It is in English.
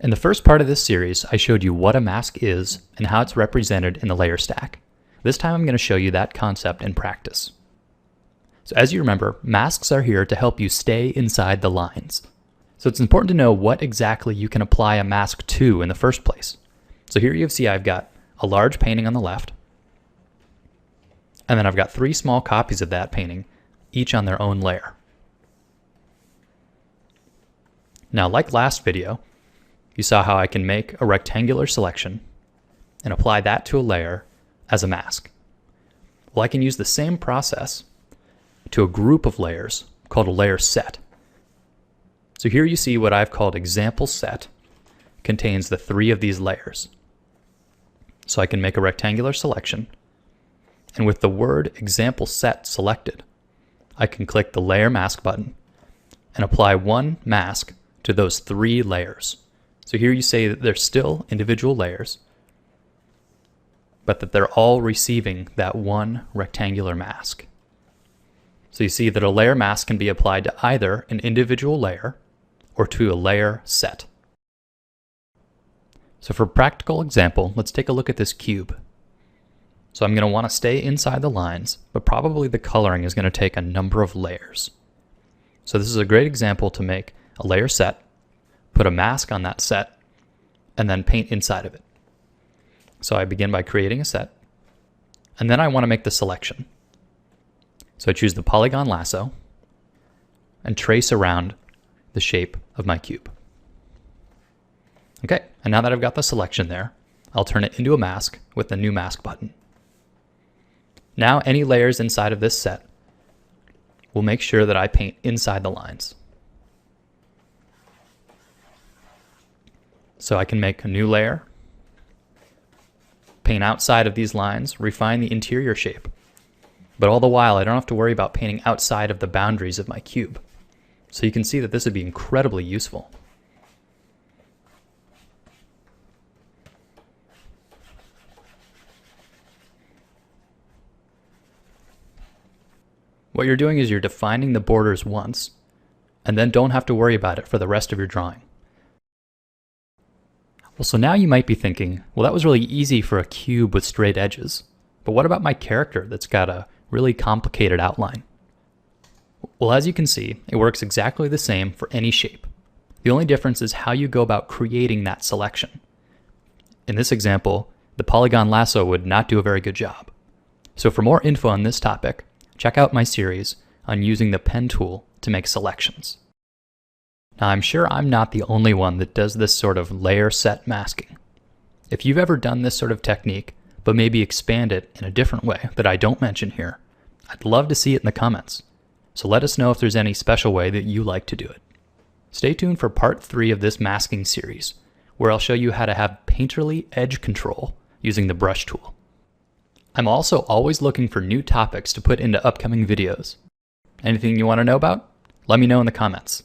In the first part of this series, I showed you what a mask is and how it's represented in the layer stack. This time I'm going to show you that concept in practice. So as you remember, masks are here to help you stay inside the lines. So it's important to know what exactly you can apply a mask to in the first place. So here you see I've got a large painting on the left, and then I've got 3 small copies of that painting, each on their own layer. Now, like last video, you saw how I can make a rectangular selection and apply that to a layer as a mask. Well, I can use the same process to a group of layers called a layer set. So here you see what I've called example set contains the 3 of these layers. So I can make a rectangular selection, and with the word example set selected, I can click the layer mask button and apply one mask to those 3 layers. So here you say that they're still individual layers, but that they're all receiving that one rectangular mask. So you see that a layer mask can be applied to either an individual layer or to a layer set. So for a practical example, let's take a look at this cube. So I'm going to want to stay inside the lines, but probably the coloring is going to take a number of layers. So this is a great example to make a layer set, put a mask on that set, and then paint inside of it. So I begin by creating a set, and then I want to make the selection. So I choose the polygon lasso and trace around the shape of my cube. Okay, and now that I've got the selection there, I'll turn it into a mask with the new mask button. Now any layers inside of this set will make sure that I paint inside the lines. So I can make a new layer, paint outside of these lines, refine the interior shape. But all the while, I don't have to worry about painting outside of the boundaries of my cube. So you can see that this would be incredibly useful. What you're doing is you're defining the borders once, and then don't have to worry about it for the rest of your drawing. Well, so now you might be thinking, well, that was really easy for a cube with straight edges. But what about my character that's got a really complicated outline? Well, as you can see, it works exactly the same for any shape. The only difference is how you go about creating that selection. In this example, the polygon lasso would not do a very good job. So for more info on this topic, check out my series on using the pen tool to make selections. Now, I'm sure I'm not the only one that does this sort of layer set masking. If you've ever done this sort of technique, but maybe expand it in a different way that I don't mention here, I'd love to see it in the comments. So let us know if there's any special way that you like to do it. Stay tuned for part 3 of this masking series, where I'll show you how to have painterly edge control using the brush tool. I'm also always looking for new topics to put into upcoming videos. Anything you want to know about? Let me know in the comments.